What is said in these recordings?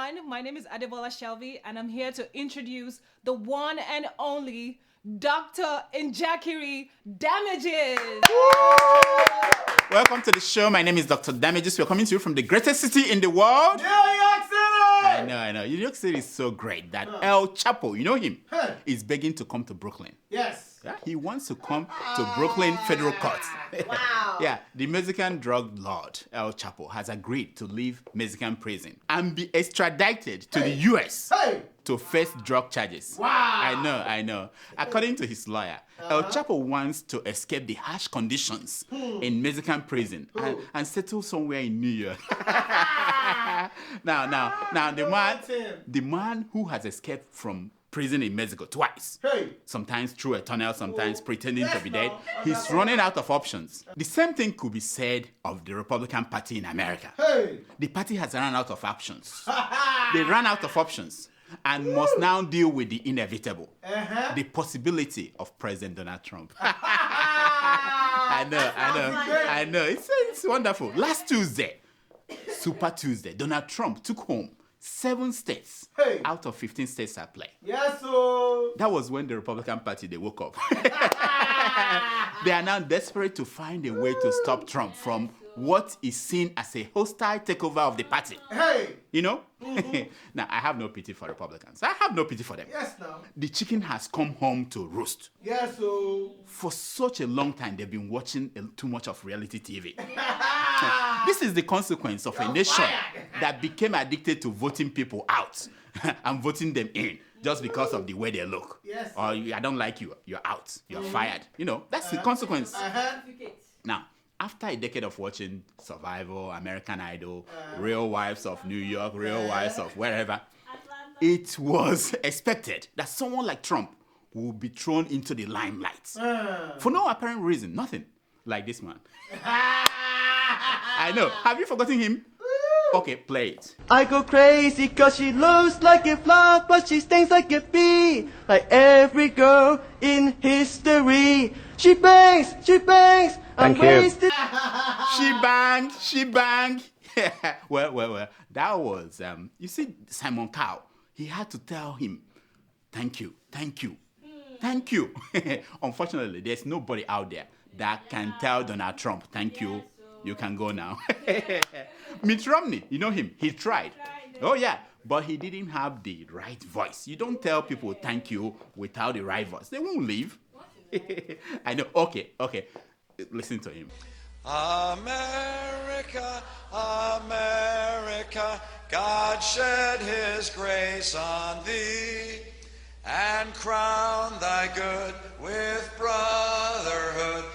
everyone. My name is Adebola Shelby, and I'm here to introduce the one and only Dr. Njakiri Damages. Welcome to the show. My name is Dr. Damages. We're coming to you from the greatest city in the world. New York City! I know. New York City is so great that El Chapo, you know him, is begging to come to Brooklyn. Yes. Yeah, he wants to come to Brooklyn Federal Court. Wow. Yeah, the Mexican drug lord, El Chapo, has agreed to leave Mexican prison and be extradited to the US to face drug charges. Wow. I know. According to his lawyer, El Chapo wants to escape the harsh conditions in Mexican prison and settle somewhere in New York. Now, the man who has escaped from prison in Mexico twice. Sometimes through a tunnel, sometimes pretending to be dead. He's running out of options. The same thing could be said of the Republican Party in America. The party has run out of options. They ran out of options and must now deal with the inevitable, the possibility of President Donald Trump. I know. It's wonderful. Last Tuesday, Super Tuesday, Donald Trump took home 7 states out of 15 states at play. Yes, sir. That was when the Republican Party, they woke up. They are now desperate to find a way to stop Trump from what is seen as a hostile takeover of the party. You know? Now, I have no pity for Republicans. I have no pity for them. Yes, no. The chicken has come home to roost. Yes, sir. For such a long time, they've been watching too much of reality TV. This is the consequence of a nation that became addicted to voting people out and voting them in just because of the way they look. Yes. Or I don't like you, you're out, you're fired. You know, that's the consequence. Now, after a decade of watching Survivor, American Idol, Real Wives of New York, Real Wives of wherever, it was expected that someone like Trump would be thrown into the limelight. For no apparent reason, nothing. Like this man. I know. Have you forgotten him? Okay, play it. I go crazy cause she looks like a flower, but she stings like a bee. Like every girl in history. She bangs, I'm wasted. She banged. Well. That was, you see, Simon Cowell, he had to tell him, thank you. Unfortunately, there's nobody out there that can tell Donald Trump, thank you. You can go now. Mitt Romney, you know him. He tried. Oh, yeah. But he didn't have the right voice. You don't tell people thank you without the right voice. They won't leave. I know. Okay. Listen to him. America, God shed his grace on thee and crown thy good with brotherhood.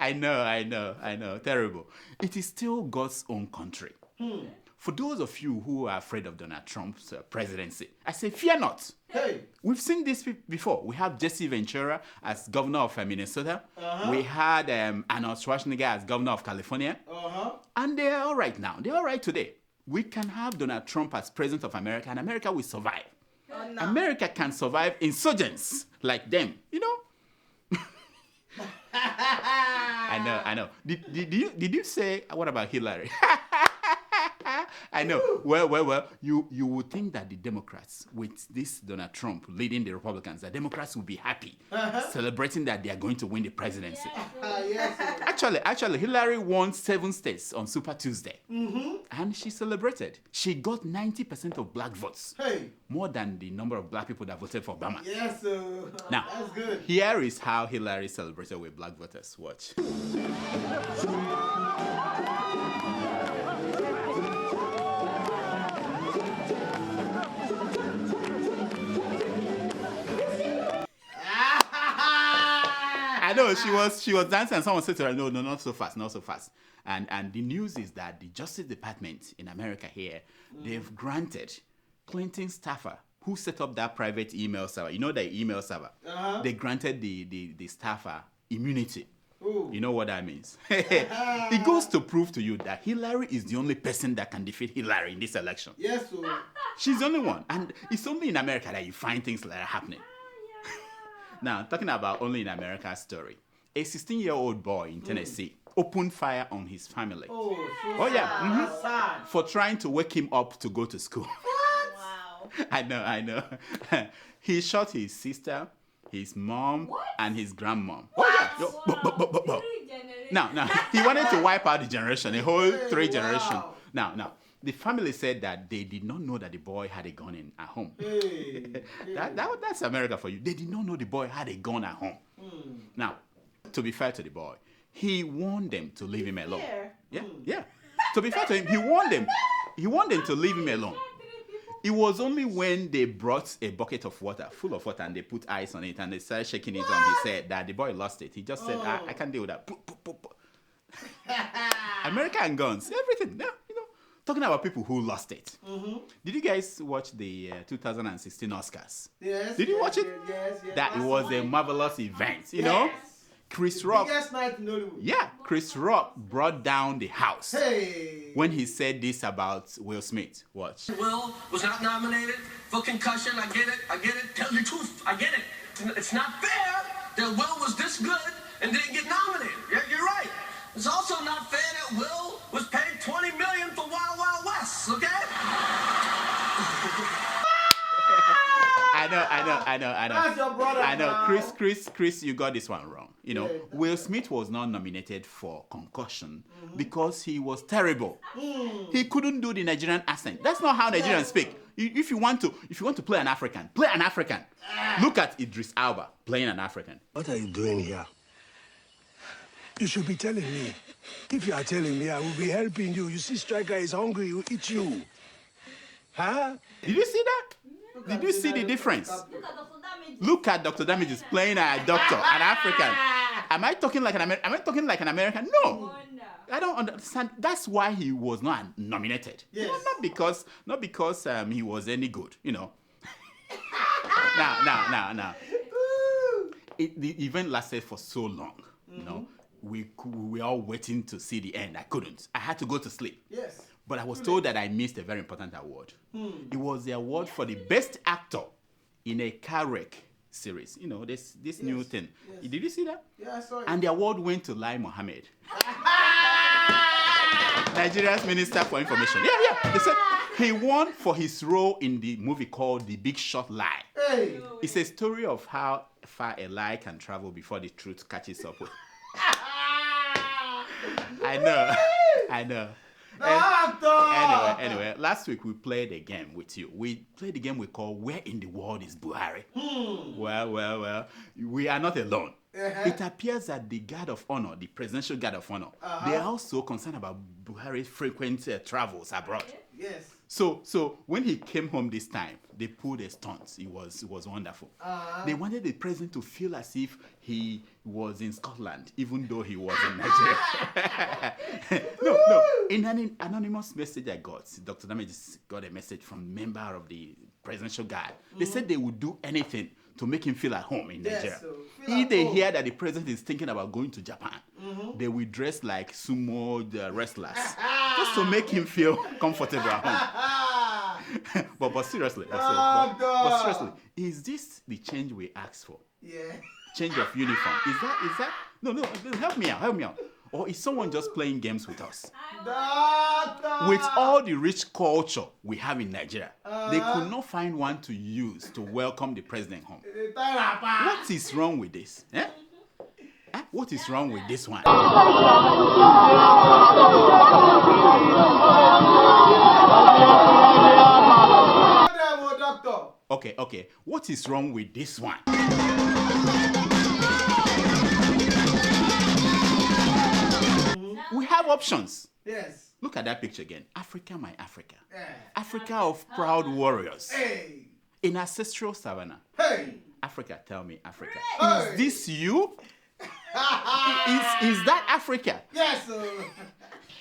I know. Terrible. It is still God's own country. For those of you who are afraid of Donald Trump's presidency, I say, fear not. We've seen this before. We have Jesse Ventura as governor of Minnesota. We had Arnold Schwarzenegger as governor of California. And they're all right now. They're all right today. We can have Donald Trump as president of America, and America will survive. No. America can survive insurgents like them, you know? I know. Did you say, what about Hillary? I know. Well, you would think that the Democrats, with this Donald Trump leading the Republicans, the Democrats will be happy, celebrating that they are going to win the presidency. Actually, Hillary won 7 states on Super Tuesday. And she celebrated. She got 90% of black votes. More than the number of black people that voted for Obama. Yes, now, that's good. Here is how Hillary celebrated with black voters. Watch. I know, she was dancing and someone said to her, no, not so fast. And the news is that the Justice Department in America here, they've granted Clinton staffer who set up that private email server. You know the email server? They granted the staffer immunity. Ooh. You know what that means? It goes to prove to you that Hillary is the only person that can defeat Hillary in this election. Yes, sir. She's the only one. And it's only in America that you find things like that happening. Now, talking about only in America story. A 16-year-old boy in Tennessee opened fire on his family. Oh, Oh, yeah. sad. For trying to wake him up to go to school. Wow. I know. He shot his sister, his mom, and his grandmom. Oh, yeah. Yo. Now, he wanted to wipe out the generation, a whole three generation. Wow. Now, the family said that they did not know that the boy had a gun at home. Hey. That's America for you. They did not know the boy had a gun at home. Now, to be fair to the boy, he warned them to leave him alone. Yeah. To be fair to him, he warned them. He warned them to leave him alone. It was only when they brought a bucket of water, full of water, and they put ice on it, and they started shaking it on his head that the boy lost it. He just said, I can't deal with that. America and guns, everything. Yeah, talking about people who lost it. Did you guys watch the 2016 Oscars? Yes. Did you watch it? Yes. That it was a marvelous event, you know? Chris Rock. Biggest night in Hollywood. Yeah, Chris Rock brought down the house Hey. when he said this about Will Smith. Watch. Will was not nominated for concussion. I get it. Tell the truth. I get it. It's not fair that Will was this good and didn't get nominated. You're right. It's also not fair that Will was paid $20 million for Wild Wild West, okay? I know. That's your brother. I know. Now. Chris, you got this one wrong. Will Smith was not nominated for concussion because he was terrible. He couldn't do the Nigerian accent. That's not how Nigerians speak. If you want to play an African, play an African. Look at Idris Elba playing an African. What are you doing here? You should be telling me. If you are telling me, I will be helping you. You see, Striker is hungry, he will eat you. Huh? Did you see that? Did you see the difference? Look at Dr. Damages playing a doctor, an African. Am I talking like an American? No. I don't understand. That's why he was not nominated. Yes. Not because he was any good, Now. The event lasted for so long, We were all waiting to see the end. I couldn't. I had to go to sleep. Yes. But I was told that I missed a very important award. It was the award for the best actor in a car wreck series. This new thing. Yes. Did you see that? Yeah, I saw it. And the award went to Lai Mohammed, Nigeria's Minister for Information. Yeah. They said he won for his role in the movie called The Big Short Lie. Hey. It's a story of how far a lie can travel before the truth catches up with. I know. Anyway, last week we played a game with you. We played a game we call Where in the World is Buhari? Well, we are not alone. It appears that the Guard of Honor, the Presidential Guard of Honor, they are also concerned about Buhari's frequent travels abroad. Yes. So when he came home this time, they pulled a stunt. It was wonderful. They wanted the president to feel as if he was in Scotland, even though he was in Nigeria. No. In an anonymous message I got, Dr. Damages got a message from a member of the Presidential Guard. They said they would do anything to make him feel at home in Nigeria. So if they hear that the president is thinking about going to Japan, they will dress like sumo wrestlers just to make him feel comfortable at home. but seriously, but seriously, is this the change we asked for? Yeah. Change of uniform. Is that? No, help me out. Or is someone just playing games with us? Doctor. With all the rich culture we have in Nigeria, they could not find one to use to welcome the president home. What is wrong with this? What is wrong with this one? Okay. What is wrong with this one? We have options. Yes. Look at that picture again. Africa, my Africa. Yeah. Africa of proud warriors. Hey. In ancestral savannah. Hey. Africa, tell me, Africa. Hey. Is this you? Is that Africa? Yes.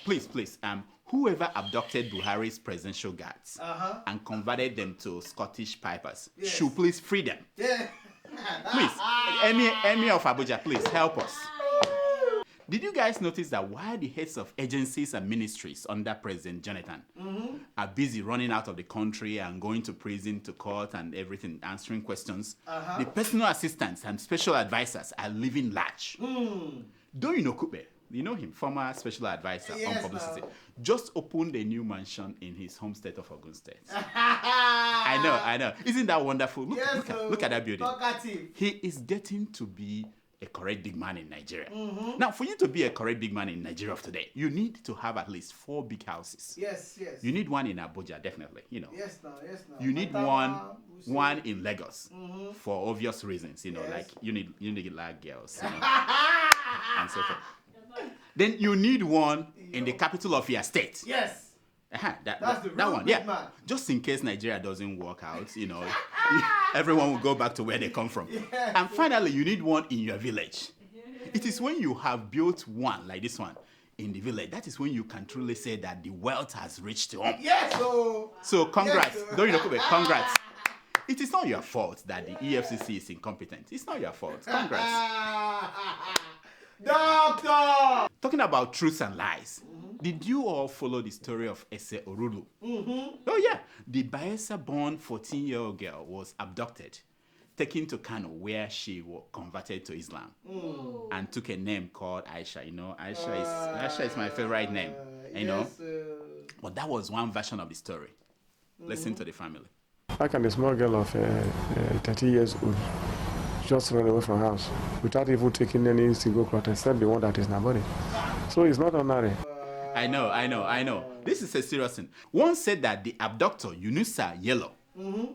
Please, whoever abducted Buhari's presidential guards and converted them to Scottish pipers should please free them. Yeah. Please, Emir of Abuja, please help us. Did you guys notice that while the heads of agencies and ministries under President Jonathan are busy running out of the country and going to prison, to court and everything, answering questions, the personal assistants and special advisors are living large. Doyin Okupe, You know him, former special advisor on Yes, publicity. now. Just opened a new mansion in his home state of Ogun State. I know. Isn't that wonderful? Look at that building. Talkative. He is getting to be a correct big man in Nigeria. Now, for you to be a correct big man in Nigeria of today, you need to have at least 4 big houses. Yes. You need one in Abuja, definitely. Yes, now. You need one in Lagos for obvious reasons. Yes. Like you need like girls, and so forth. Then you need one in the capital of your state. Yes. That's the that real one, big man. Just in case Nigeria doesn't work out, everyone will go back to where they come from. Yes. And finally, you need one in your village. It is when you have built one like this one in the village, that is when you can truly say that the wealth has reached home. Yes, So congrats, Yes, Doyin Okupe, congrats. It is not your fault that the EFCC is incompetent. It's not your fault. Congrats. Doctor! Talking about truths and lies, did you all follow the story of Ese Oruru? Oh yeah, the Bayelsa-born 14-year-old girl was abducted, taken to Kano where she was converted to Islam and took a name called Aisha. Aisha is my favorite name. But that was one version of the story. Listen to the family. How can a small girl of 30 years old just run away from her house without even taking any single cloth except the one that is in her body? So it's not ordinary. I know. This is a serious thing. One said that the abductor, Yunusa Yellow,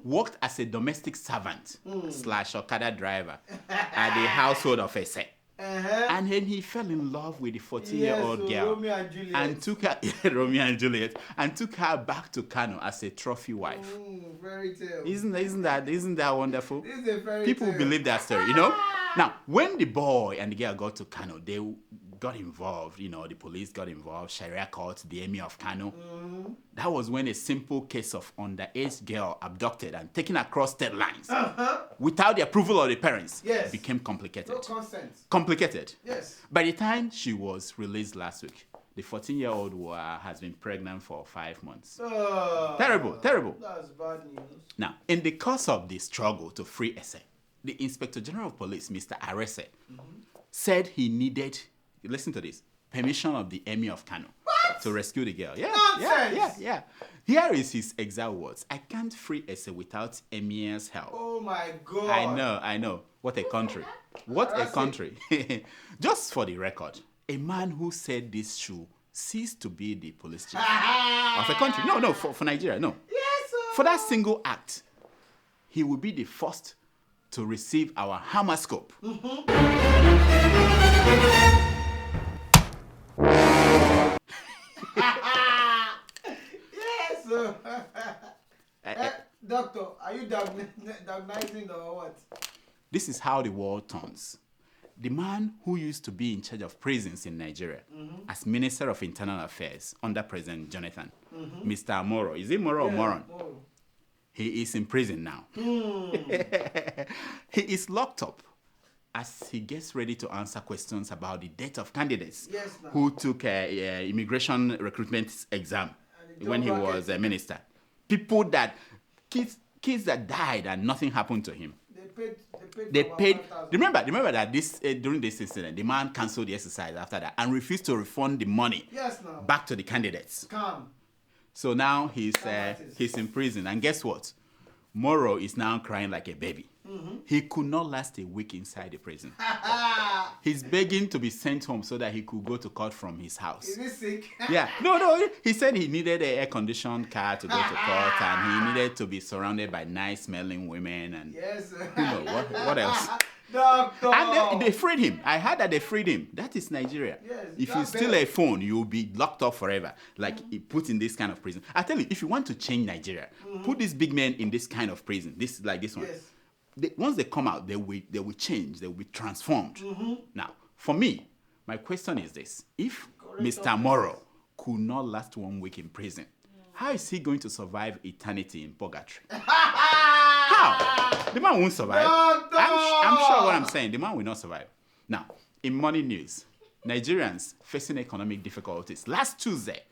worked as a domestic servant / Okada driver at the household of Ese. And then he fell in love with the 14-year-old girl Romeo and Juliet. and took her Romeo and Juliet and took her back to Kano as a trophy wife. Fairy tale. Isn't that wonderful? This is a fairy People tale. believe that story, Now, when the boy and the girl got to Kano, they got involved, the police got involved, Sharia court, the Emir of Kano. That was when a simple case of underage girl abducted and taken across state lines without the approval of the parents became complicated. No consent. Complicated. Yes. By the time she was released last week, the 14-year-old has been pregnant for 5 months. Terrible. That's bad news. Now, in the course of the struggle to free Ese, the Inspector General of Police, Mr. Arese, said he needed, listen to this, permission of the Emir of Kano to rescue the girl. Nonsense! Yeah. Here is his exact words. I can't free Ese without Emir's help. Oh my God. I know. What a country. What a country. Just for the record, a man who said this should cease to be the police chief of a country. No, for Nigeria, no. Yes, sir. For that single act, he will be the first to receive our Hammerscope. Yes, sir. Doctor, are you diagnosing or what? This is how the world turns. The man who used to be in charge of prisons in Nigeria as Minister of Internal Affairs under President Jonathan, Mr. Moro. Is it Moro or Moron? Moro. He is in prison now. He is locked up as he gets ready to answer questions about the death of candidates who took immigration recruitment exam when he was a minister. Kids that died and nothing happened to him. They paid. Remember that this during this incident, the man cancelled the exercise after that and refused to refund the money back to the candidates. So now he's in prison, and guess what? Moro is now crying like a baby. He could not last a week inside the prison. He's begging to be sent home so that he could go to court from his house. Is he sick? Yeah. No. He said he needed an air-conditioned car to go to court, and he needed to be surrounded by nice-smelling women, and what else? Doctor. And they freed him. I heard that they freed him. That is Nigeria. Yes, if you steal a phone, you'll be locked up forever. Like put in this kind of prison. I tell you, if you want to change Nigeria, put these big men in this kind of prison. This one. Yes. Once they come out, they will change. They will be transformed. Now, for me, my question is this: if Mr. Moro could not last 1 week in prison, how is he going to survive eternity in purgatory? How? The man won't survive. I'm sure what I'm saying. The man will not survive. Now, in money news, Nigerians facing economic difficulties last Tuesday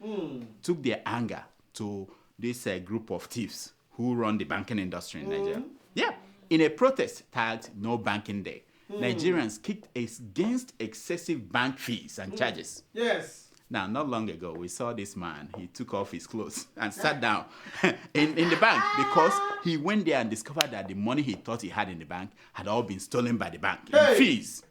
took their anger to this group of thieves who run the banking industry in Nigeria. Yeah. In a protest tagged No Banking Day, Nigerians kicked against excessive bank fees and charges. Yes. Now, not long ago, we saw this man. He took off his clothes and sat down in the bank because he went there and discovered that the money he thought he had in the bank had all been stolen by the bank in fees.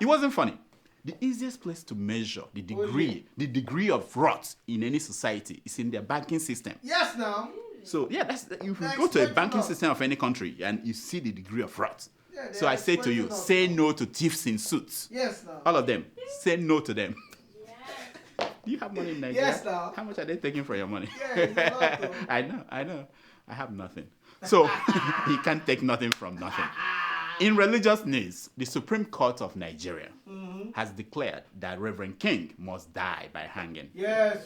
It wasn't funny. The easiest place to measure the degree of rot in any society is in their banking system. Yes, now. So yeah, if you go to a banking system of any country and you see the degree of rot. Yeah, so I say to you, say no to thieves in suits. Yes, now. All of them. Say no to them. Do you have money in Nigeria? Yes, now. How much are they taking for your money? Yeah, it's a lot, though. I know. I have nothing. So he can't take nothing from nothing. In religious news, the Supreme Court of Nigeria has declared that Reverend King must die by hanging. Yes.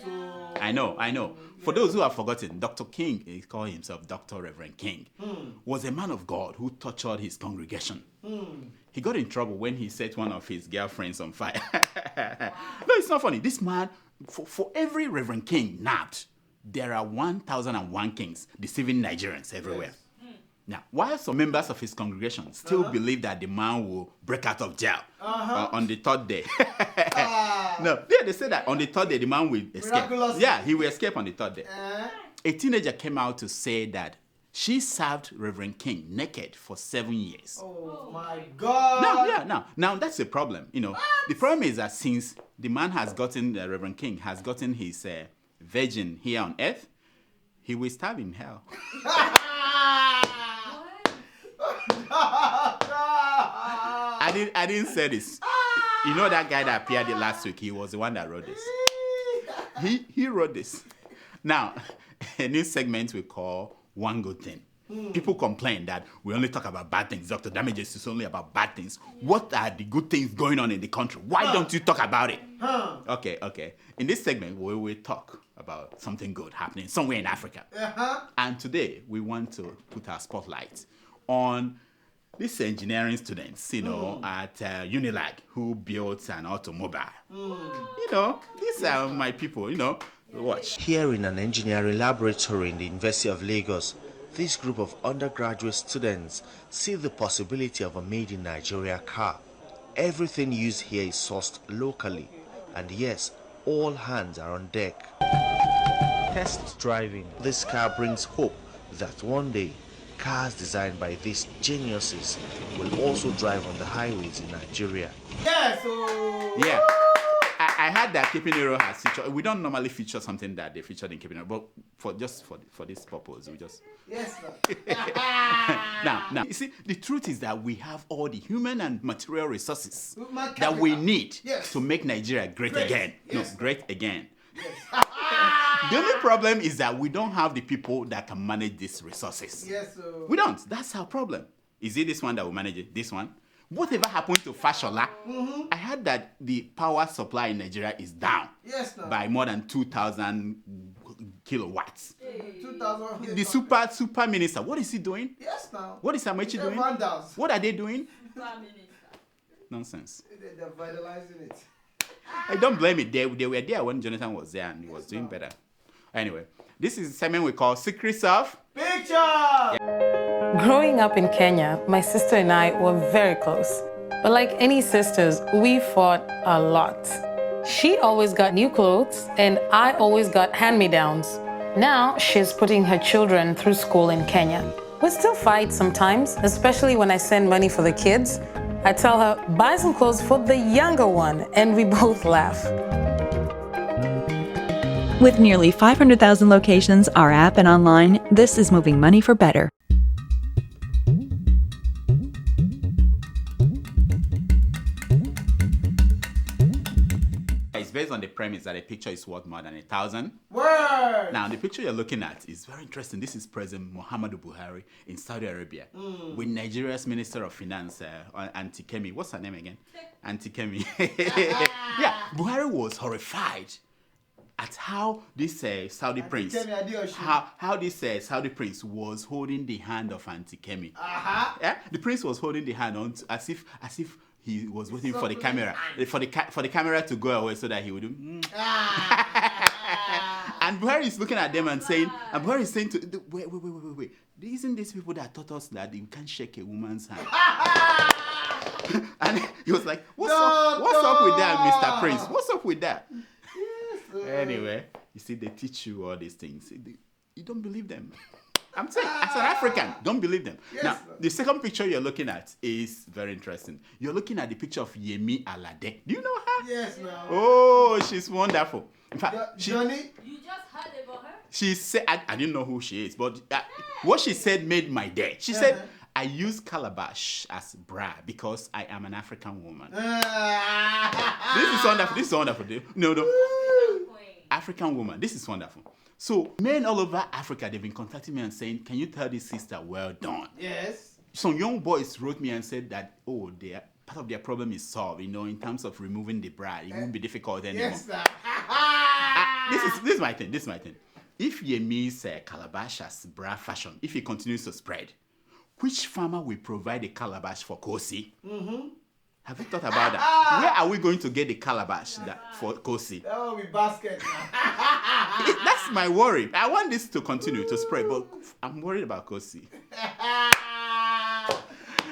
I know. For those who have forgotten, Dr. King, he called himself Dr. Reverend King, was a man of God who tortured his congregation. He got in trouble when he set one of his girlfriends on fire. No, it's not funny. This man, for every Reverend King nabbed, there are 1,001 kings deceiving Nigerians everywhere. Yes. Now, while some members of his congregation still believe that the man will break out of jail on the third day. No, they say that on the third day the man will escape. Yeah, he will escape on the third day. A teenager came out to say that she served Reverend King naked for 7 years. Oh my God! Now that's a problem. You know, what? The problem is that since the man has gotten, Reverend King has gotten his virgin here on earth, he will starve in hell. I didn't say this. You know that guy that appeared last week? He was the one that wrote this. He wrote this. Now, a new segment we call One Good Thing. People complain that we only talk about bad things. Dr. Damages is only about bad things. What are the good things going on in the country? Why don't you talk about it? Okay. In this segment, we will talk about something good happening somewhere in Africa. And today, we want to put our spotlight on these engineering students, at Unilag who built an automobile. These are my people, watch. Here in an engineering laboratory in the University of Lagos, this group of undergraduate students see the possibility of a made-in-Nigeria car. Everything used here is sourced locally, and yes, all hands are on deck. Test driving. This car brings hope that one day, cars designed by these geniuses will also drive on the highways in Nigeria. Yeah. I heard that Keeping Hero has featured. We don't normally feature something that they featured in Keeping Hero, but for this purpose, we just. Yes, sir. Now, you see, the truth is that we have all the human and material resources that we need to make Nigeria great again. Yes. No, great again. Yes. The only problem is that we don't have the people that can manage these resources. Yes, sir. We don't. That's our problem. Is it this one that will manage it? This one? Whatever happened to Fashola? I heard that the power supply in Nigeria is down by more than 2,000 kilowatts. 2,000. The super minister, what is he doing? Yes, now. What is Amechi doing? What are they doing? Nonsense. They're vitalizing it. I don't blame it. They were there when Jonathan was there and he was doing better. Anyway, this is a segment we call Secrets of Picture! Growing up in Kenya, my sister and I were very close. But like any sisters, we fought a lot. She always got new clothes, and I always got hand-me-downs. Now, she's putting her children through school in Kenya. We still fight sometimes, especially when I send money for the kids. I tell her, buy some clothes for the younger one, and we both laugh. With nearly 500,000 locations, our app and online, this is moving money for better. It's based on the premise that a picture is worth more than 1,000 words. Now, the picture you're looking at is very interesting. This is President Muhammadu Buhari in Saudi Arabia with Nigeria's Minister of Finance, Auntie Kemi. What's her name again? Auntie Kemi. Yeah, Buhari was horrified at how this Saudi prince, how this Saudi prince was holding the hand of Auntie Kemi. Yeah, the prince was holding the hand on as if he was waiting for the camera, for the camera to go away so that he would do. And Buhari is looking at them and saying, and Buhari is saying to, wait. Isn't these people that taught us that you can't shake a woman's hand? And he was like, what's up with that, Mr. Prince? What's up with that? Yes, anyway, you see, they teach you all these things. You don't believe them. I'm saying, as an African, don't believe them. Yes, now, the second picture you're looking at is very interesting. You're looking at the picture of Yemi Alade. Do you know her? Yes, no. Oh, she's wonderful. In fact, Johnny? You just heard about her? She said, I didn't know who she is, but what she said made my day. She said, I use calabash as bra because I am an African woman. This is wonderful. This is wonderful. No. African woman. This is wonderful. So men all over Africa, they've been contacting me and saying, can you tell this sister, well done? Yes. Some young boys wrote me and said that, part of their problem is solved, in terms of removing the bra. It won't be difficult anymore. Yes, sir. This is my thing. If Yemi's calabash as bra fashion, if it continues to spread, which farmer will provide a calabash for Kosi? Mm-hmm. Have you thought about that? Where are we going to get the calabash for Kosi? That will be basket. That's my worry. I want this to continue to spread, but I'm worried about Kosi.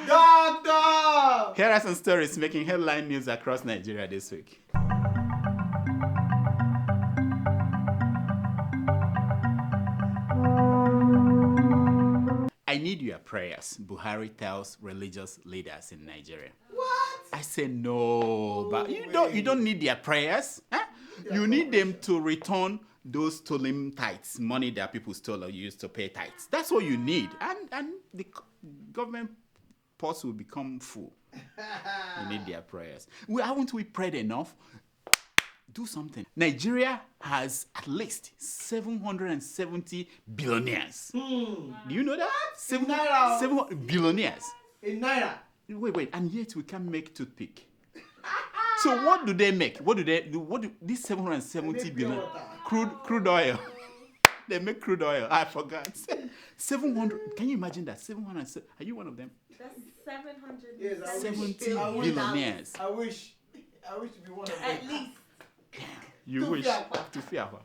Doctor! Here are some stories making headline news across Nigeria this week. I need your prayers, Buhari tells religious leaders in Nigeria. What? I say no, but you don't need their prayers. Huh? You need them to return those stolen tithes, money that people stole or used to pay tithes. That's what you need, and the government purse will become full. You need their prayers. Haven't we prayed enough? Do something. Nigeria has at least 770 billionaires. Do you know that? 700 billionaires. In Naira. Wait, and yet we can't make toothpick. So what do they make? What do these 770 billion? Crude oil. They make crude oil. I forgot. 700. Can you imagine that? 700. Are you one of them? That's 700. Yes, 70 billionaires. I wish to be one of them. At least. You wish to fear her.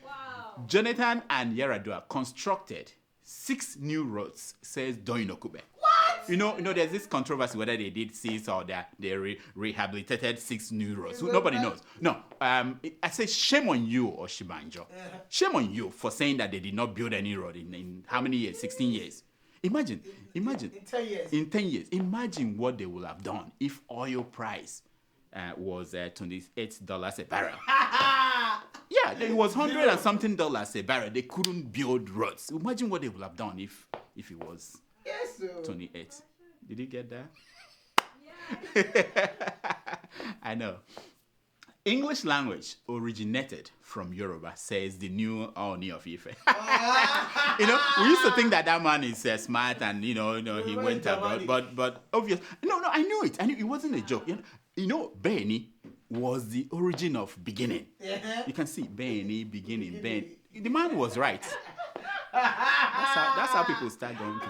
Wow. Jonathan and Yaradua constructed 6 new roads, says Doyin Okupe. What? You know, there's this controversy whether they did 6 or they rehabilitated 6 new roads. Nobody knows. No, I say shame on you, Oshibanjo. Shame on you for saying that they did not build any road in how many years? 16 years. Imagine. In 10 years. In 10 years. Imagine what they would have done if oil price was $28 a barrel. Yeah, it was $100 and something a barrel. They couldn't build roads. Imagine what they would have done if it was 28. Did you get that? Yeah. I know. English language originated from Yoruba, says the new Oni of Ife. We used to think that man is smart and he went abroad, but obviously, no, I knew it. I knew it wasn't a joke. Beni was the origin of beginning. You can see Beni, beginning, Ben. The man was right. That's how people start going.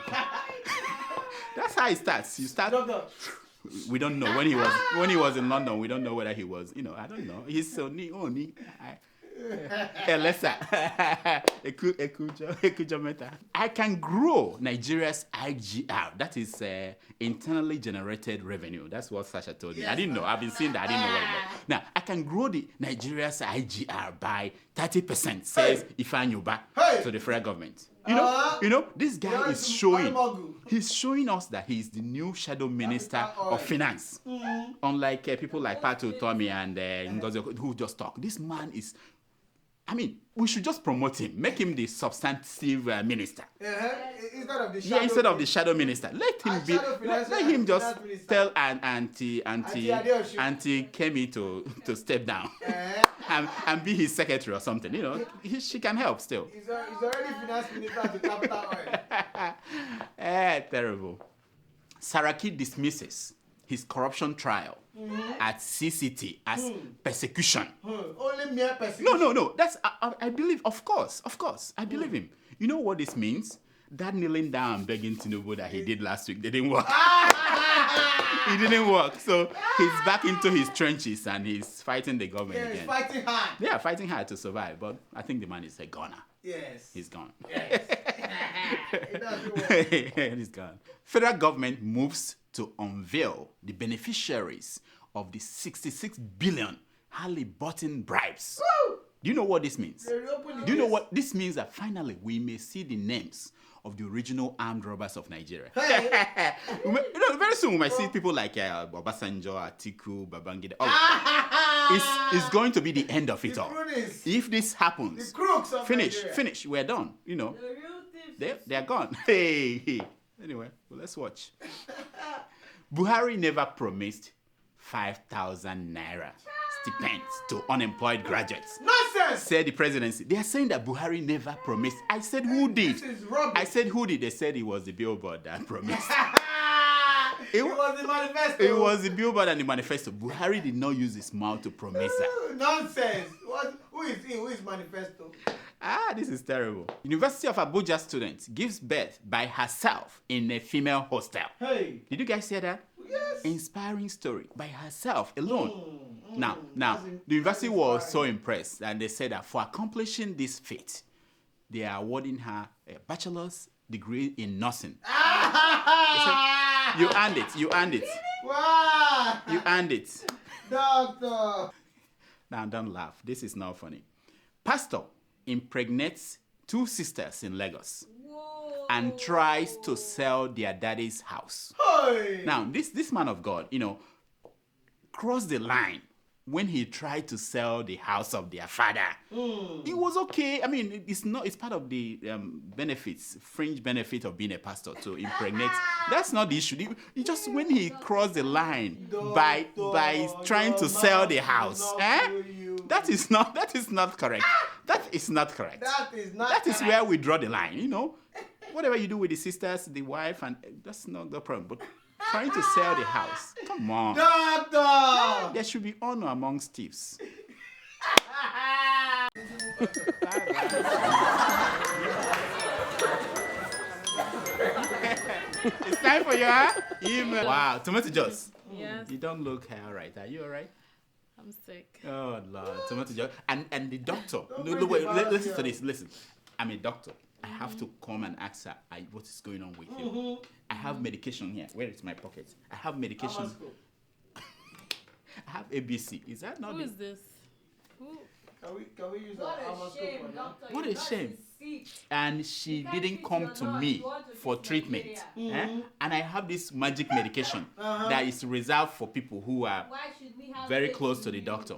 That's how it starts. You start. We don't know when he was in London. We don't know whether he was. I don't know. He's Oni. I can grow Nigeria's IGR. That is internally generated revenue. That's what Sasha told me. I didn't know. I've been seeing that. I didn't know what it was. Now, I can grow the Nigeria's IGR by 30%, says Ifanyuba to the federal government. This guy is showing. He's showing us that he's the new shadow minister of finance. Unlike people like Patu Tommy and Ngozi who just talk. This man is. We should just promote him, make him the substantive minister. Instead of the shadow minister. Let him be. Let him just tell Auntie Kemi to step down and be his secretary or something. She can help still. He's already finance minister at the capital oil. Terrible. Saraki dismisses his corruption trial at CCT as persecution. Only mere persecution. No. That's I believe. Of course. I believe him. You know what this means? That kneeling down begging Tinubu that he did last week, they didn't work. It didn't work. So he's back into his trenches and he's fighting the government again. He's fighting hard. Yeah, fighting hard to survive. But I think the man is a goner. Yes. He's gone. Yes. It doesn't work. He's gone. Federal government moves to unveil the beneficiaries of the 66 billion hardly bought-in bribes. Woo! Do you know what this means? They reopen the Do you know case. what this means? That finally we may see the names of the original armed robbers of Nigeria. Hey. Very soon we might see people like Obasanjo, Atiku, Babangida. Oh, it's going to be the end of it all. Prudence. If this happens, The crooks of Nigeria. finish, we're done. You know, The real thieves. they're gone. Hey. Anyway, well, let's watch. Buhari never promised 5,000 naira stipends to unemployed graduates. Nonsense! Said the presidency. They are saying that Buhari never promised. I said, who did? This is rubbish. I said, who did? They said it was the billboard that promised. It was the manifesto. It was the billboard and the manifesto. Buhari did not use his mouth to promise that. Nonsense. Who is he? Who is manifesto? This is terrible. University of Abuja student gives birth by herself in a female hostel. Hey. Did you guys hear that? Yes. Inspiring story by herself alone. Now, That's the university was inspiring. so impressed and they said that for accomplishing this feat, they are awarding her a bachelor's degree in nursing. They said, you earned it. You earned it. Wow. You earned it. Doctor. Now, don't laugh. This is not funny. Pastor impregnates two sisters in Lagos and tries to sell their daddy's house. Hey. Now, this man of God, crossed the line when he tried to sell the house of their father. It was okay. I mean, it's part of the fringe benefit of being a pastor to impregnate. That's not the issue. It just when he crossed the line by trying to sell the house. That is not correct. That is not correct. That is where we draw the line, Whatever you do with the sisters, the wife, and that's not the problem. But trying to sell the house, come on. Doctor. There should be honor amongst thieves. It's time for your email. Wow, tomato juice. Yes. You don't look all right. Are you all right? I'm sick. Oh Lord, tomato juice. And the doctor. No, bring wait. the virus Listen here. to this. Listen. I'm a doctor. I have to come and ask her what is going on with you. I have medication here. Where is my pocket? I have medication. Hammerscope. I have ABC. Is that not? Who is this? Who? Can we use What our a Hammerscope shame, on that? doctor. What Your a nurse shame. is sick. And she can't didn't treat come your to nurse. me You want to for fix treatment. Nigeria. And I have this magic medication that is reserved for people who are Why should we have very faith close in to the you? doctor.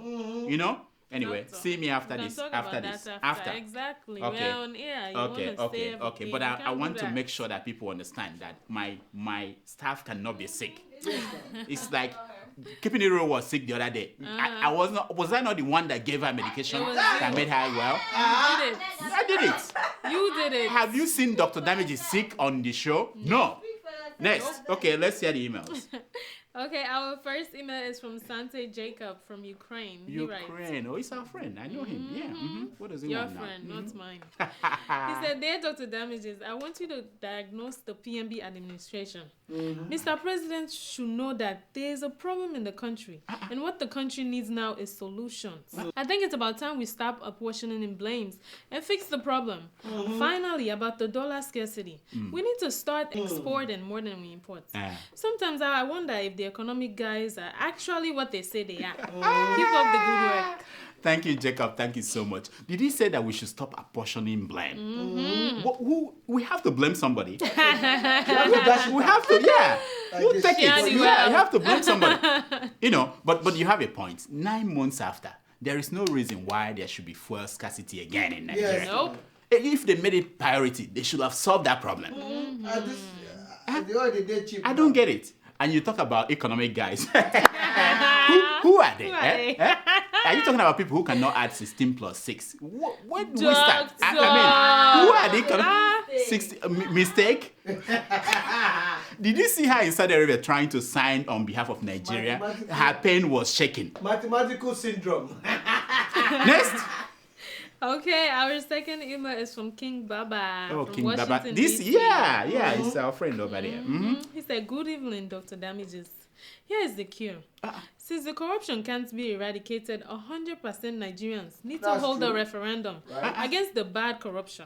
Anyway, Doctor. see me after We can this. talk After about this. that after. Exactly. Okay. We're on air. You Okay, wanna say okay. everything. But You I can't want do to that. make sure that people understand that my staff cannot be sick. It's like keeping it real was sick the other day. Was I not the one that gave her medication It was that you. made her well? You did it. I did it. You did it. Have you seen Dr. Damage is sick on the show? No. Next. Okay, let's hear the emails. Okay, our first email is from Sante Jacob from Ukraine. He writes, Ukraine. Oh, he's our friend. I know him. Yeah. What does he your want now? friend, not mine. He said, Dear Dr. Damages, I want you to diagnose the PMB administration. Mr. President should know that there is a problem in the country, and what the country needs now is solutions. I think it's about time we stop apportioning in blames and fix the problem. Finally, about the dollar scarcity, we need to start exporting more than we import. Sometimes I wonder if the economic guys are actually what they say they are. Keep up the good work. Thank you, Jacob. Thank you so much. Did he say that we should stop apportioning blame? We have to blame somebody. we have to, yeah. You take it. Yeah, You have to blame somebody. But you have a point. 9 months after, there is no reason why there should be fuel scarcity again in Nigeria. Yes. Nope. If they made it priority, they should have solved that problem. The oil they did cheap. I don't get it. And you talk about economic guys. Who are they? Who are they? Are you talking about people who cannot add 16 plus 6? When do we start? I mean, who are the economic 60 mistake? Did you see her in Saudi Arabia trying to sign on behalf of Nigeria? Her pen was shaking. Mathematical syndrome. Next. Okay, our second email is from King Baba. Oh, from King Washington, Baba. This, DC. yeah, he's our friend over there. He said, Good evening, Dr. Damages. Here is the cure. Since the corruption can't be eradicated, 100% Nigerians need to hold a referendum against the bad corruption.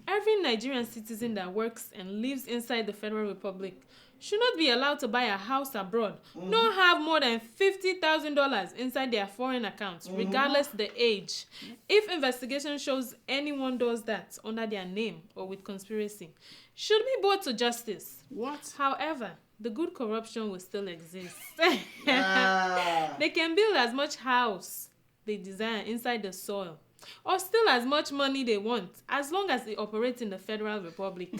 Every Nigerian citizen that works and lives inside the Federal Republic should not be allowed to buy a house abroad, nor have more than $50,000 inside their foreign accounts, regardless the age. If investigation shows anyone does that under their name or with conspiracy, should be brought to justice. What? However, the good corruption will still exist. They can build as much house they desire inside the soil, or steal as much money they want, as long as they operate in the Federal Republic.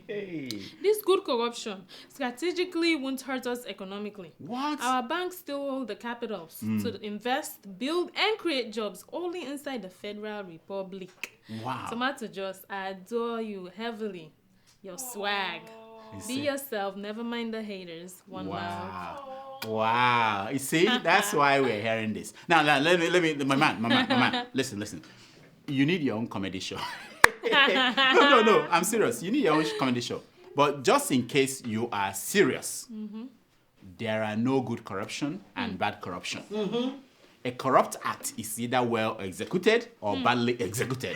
This good corruption strategically won't hurt us economically. What? Our banks still hold the capitals to invest, build, and create jobs only inside the Federal Republic. Wow. Tomato Juice, I adore you heavily. Your swag. Be yourself, never mind the haters. One love. Wow. You see, that's why we're hearing this. Now, let me, my man. Listen. You need your own comedy show. No, I'm serious. You need your own comedy show. But just in case you are serious, there are no good corruption and bad corruption. A corrupt act is either well executed or badly executed.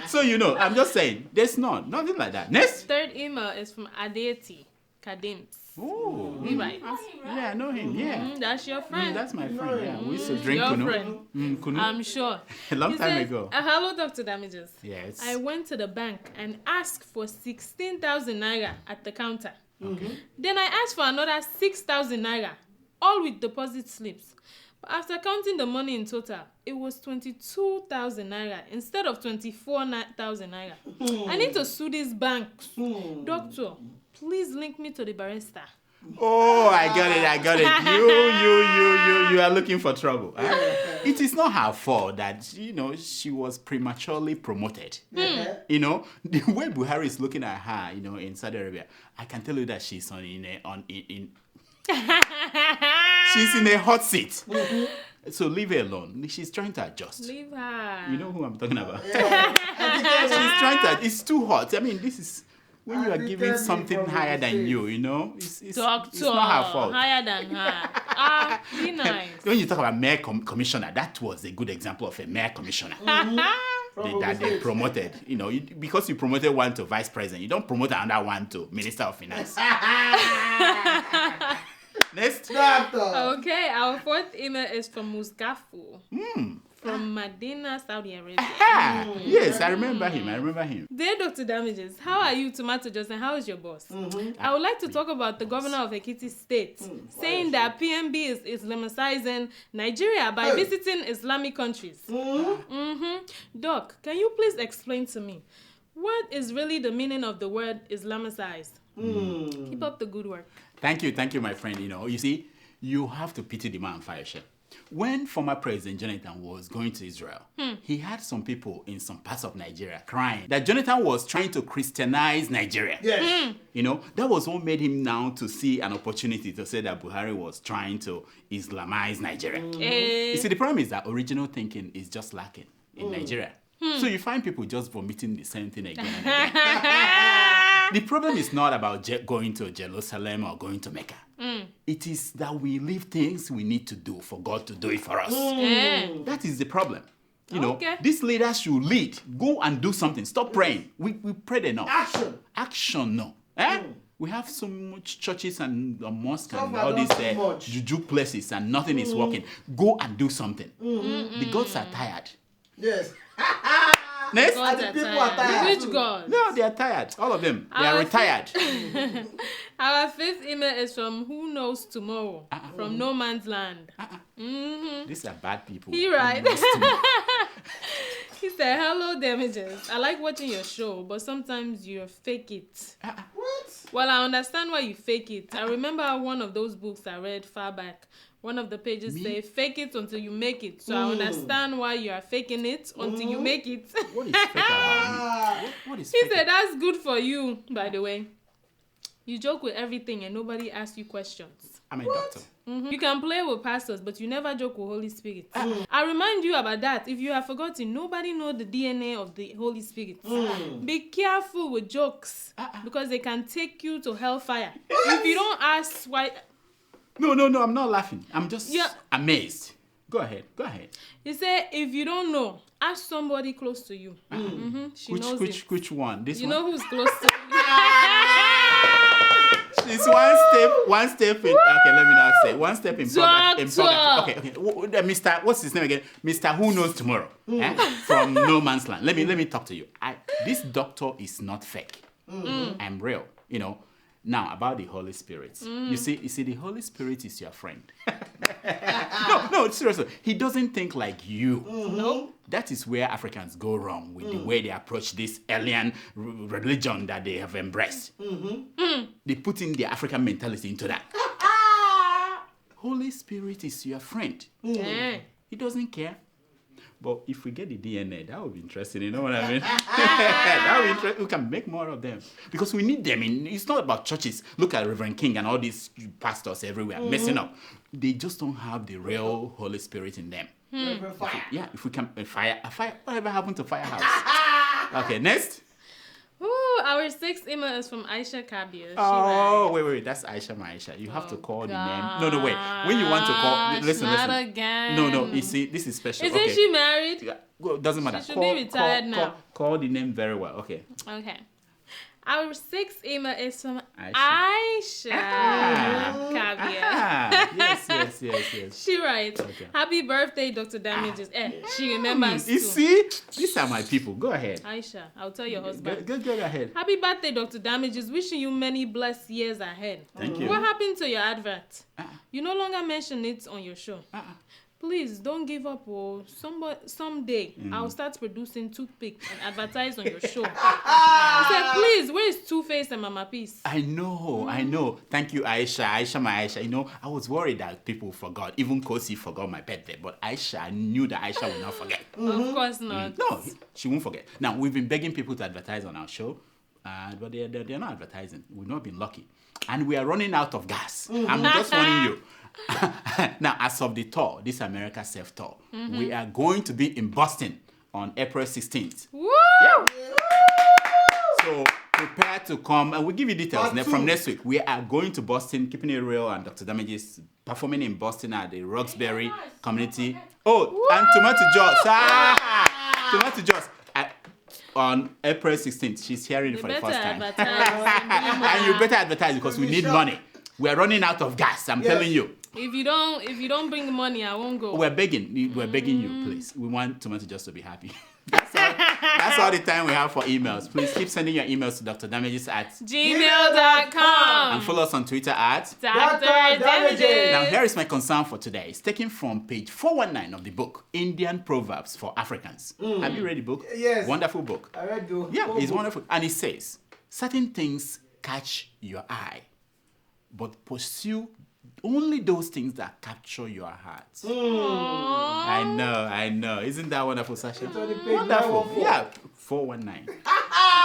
So, I'm just saying, there's nothing like that. Next. Third email is from Adeti Kadims. Oh, He writes. Yeah, I know him. Yeah, that's your friend. That's my friend. Yeah, we used to drink your kunu. friend. Kunu. I'm sure. A long He time says, ago. Hello, Dr. Damages. Yes. I went to the bank and asked for 16,000 naira at the counter. Then I asked for another 6,000 naira, all with deposit slips. But after counting the money in total, it was 22,000 naira instead of 24,000 naira. I need to sue these banks. Doctor, please link me to the barrister. Oh, I got it. You are looking for trouble. It is not her fault that, she was prematurely promoted. The way Buhari is looking at her, in Saudi Arabia, I can tell you that she's she's in a hot seat. So leave her alone. She's trying to adjust. Leave her. You know who I'm talking about? She's trying to. It's too hot. I mean, this is when you are giving something higher than you. It's not her fault. Higher than her. Be nice. When you talk about mayor commissioner, that was a good example of a mayor commissioner. That they promoted, because you promoted one to vice president, you don't promote another one to minister of finance. Next. Okay, our fourth email is from Muskafu. From Medina, Saudi Arabia. Yes, I remember him. Dear Dr. Damages, how are you, Tomato Juice, and how is your boss? I would like to talk about the governor of Ekiti State saying that PMB is Islamicizing Nigeria by visiting Islamic countries. Doc, can you please explain to me what is really the meaning of the word Islamicized? Keep up the good work. Thank you, my friend. You see, you have to pity the man, Fayoshe. When former President Jonathan was going to Israel, he had some people in some parts of Nigeria crying that Jonathan was trying to Christianize Nigeria. Yes. That was what made him now to see an opportunity to say that Buhari was trying to Islamize Nigeria. You see, the problem is that original thinking is just lacking in Nigeria. So you find people just vomiting the same thing again and again. The problem is not about going to Jerusalem or going to Mecca. It is that we leave things we need to do for God to do it for us. That is the problem. These leaders should lead. Go and do something. Stop praying. We prayed enough. Action, no. We have so much churches and mosques and all these juju places and nothing is working. Go and do something. The gods are tired. Yes. Next. And the people are tired. Which God? No, they are tired. All of them. They are retired. Our fifth email is from Who Knows Tomorrow, from No Man's Land. These are bad people. He right. He said, hello, Damages. I like watching your show, but sometimes you fake it. What? Well, I understand why you fake it. I remember one of those books I read far back. One of the pages say, fake it until you make it. So I understand why you are faking it until you make it. What is fake about me? What is fake? He said, that's good for you, by the way. You joke with everything and nobody asks you questions. I'm a doctor. You can play with pastors, but you never joke with Holy Spirit. I remind you about that. If you have forgotten, nobody knows the DNA of the Holy Spirit. Be careful with jokes because they can take you to hellfire. If you don't ask why, No, I'm not laughing. I'm just amazed. Go ahead. You say if you don't know, ask somebody close to you. She knows it. Which one? This you one? know who's close to you. She's one step in. Okay, let me not say one step in progress. Okay. Mr. What's his name again? Mr. Who Knows Tomorrow from No Man's Land. Let me talk to you. This doctor is not fake. I'm real. Now about the Holy Spirit. You see, the Holy Spirit is your friend. No, seriously. He doesn't think like you. No. That is where Africans go wrong with the way they approach this alien religion that they have embraced. They put in their African mentality into that. Holy Spirit is your friend. He doesn't care. But if we get the DNA, that would be interesting. You know what I mean? That would be interesting. We can make more of them. Because we need them. It's not about churches. Look at Reverend King and all these pastors everywhere messing up. They just don't have the real Holy Spirit in them. If we can fire, whatever happened to Firehouse? Okay, next. Ooh, our 6th email is from Aisha Kabir. Wait, that's Aisha Maisha. You have to call the name. No, wait. When you want to call, listen. Again. No, you see, this is special. Isn't she married? Well, doesn't matter. She should be retired now. Call the name very well. Okay. Our 6th email is from Aisha Kabir. Yes. She writes, Happy birthday, Dr. Damages. She remembers You see? These are my people. Go ahead. Aisha, I'll tell your husband. Go ahead. Happy birthday, Dr. Damages. Wishing you many blessed years ahead. Thank you. What happened to your advert? You no longer mention it on your show. Please don't give up. Someday I'll start producing toothpicks and advertise on your show. I said, please, where is Two-Face and Mama Peace? I know. Thank you, Aisha, my Aisha. I was worried that people forgot. Even Kosi forgot my birthday. But Aisha, I knew that Aisha would not forget. Of course not. No, she won't forget. Now, we've been begging people to advertise on our show. But they're not advertising. We've not been lucky. And we are running out of gas. I'm just warning you. Now, as of the tour, this America Self Tour, we are going to be in Boston on April 16th. Woo! Yeah. So prepare to come, and we'll give you details from next week. We are going to Boston, Keeping It Real, and Dr. Damages performing in Boston at the Roxbury Community. Oh, and Tomato Joss. Tomato Joss. On April 16th, she's hearing it for the first time. And you better advertise because we need money. We're running out of gas, I'm telling you. If you don't bring the money, I won't go. We're begging you, please. We want Tomato just to be happy. That's all the time we have for emails. Please keep sending your emails to Dr. Damages at gmail.com. And follow us on Twitter at Dr. Damages. Now, here is my concern for today. It's taken from page 419 of the book, Indian Proverbs for Africans. Have you read the book? Yes. Wonderful book. I read the Yeah, it's wonderful. And it says, certain things catch your eye, but pursue only those things that capture your heart. I know. Isn't that wonderful, Sasha? Wonderful. Yeah, 419.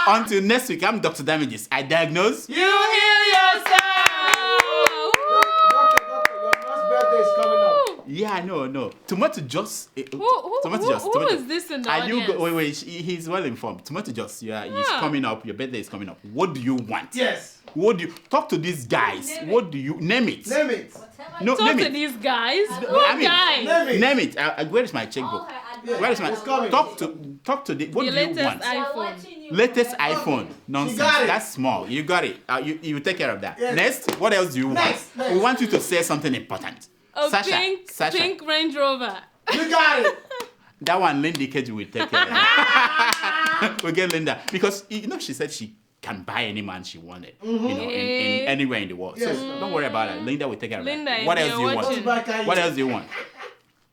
Until next week, I'm Dr. Damages. I diagnose. You heal yourself. Doctor, your last birthday is coming up. Yeah, I know. Tomato Joss. Who is this in the audience? Wait. He's well informed. Tomato Joss, he's coming up. Your birthday is coming up. What do you want? Yes. What do you talk to these guys? What do you name it? Name it. No, talk name to it. these guys. Guys? Name it. Where is my checkbook? Where is my? Talk to the. What do you want? iPhone. Latest iPhone. Nonsense. That's small. You got it. You take care of that. Yes. Next, what else do you want? We want you to say something important. Sasha. Pink Range Rover. You got it. That one, Lindy Keji will take care of that. We'll get Linda because she said she can buy any man she wanted, in anywhere in the world. Yes. So don't worry about it. Linda will take care of that. What else do you want? What else do you want?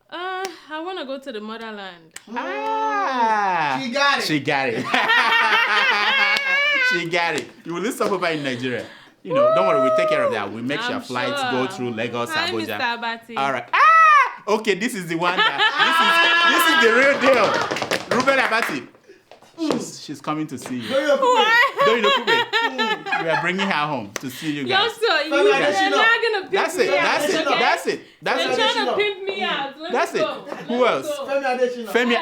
I want to go to the motherland. She got it. She got it. You will stop over in Nigeria. Don't worry. We'll take care of that. We'll make sure flights go through Lagos, Abuja. Mr. Abati. All right. Okay, this is the one. This is the real deal. Ruben Abati. She's coming to see you. Doyin Okupe. We are bringing her home to see you guys. You're not gonna pimp me out. That's it. They're trying to pimp me out. That's it. Who else? Femi Adesina. Femi.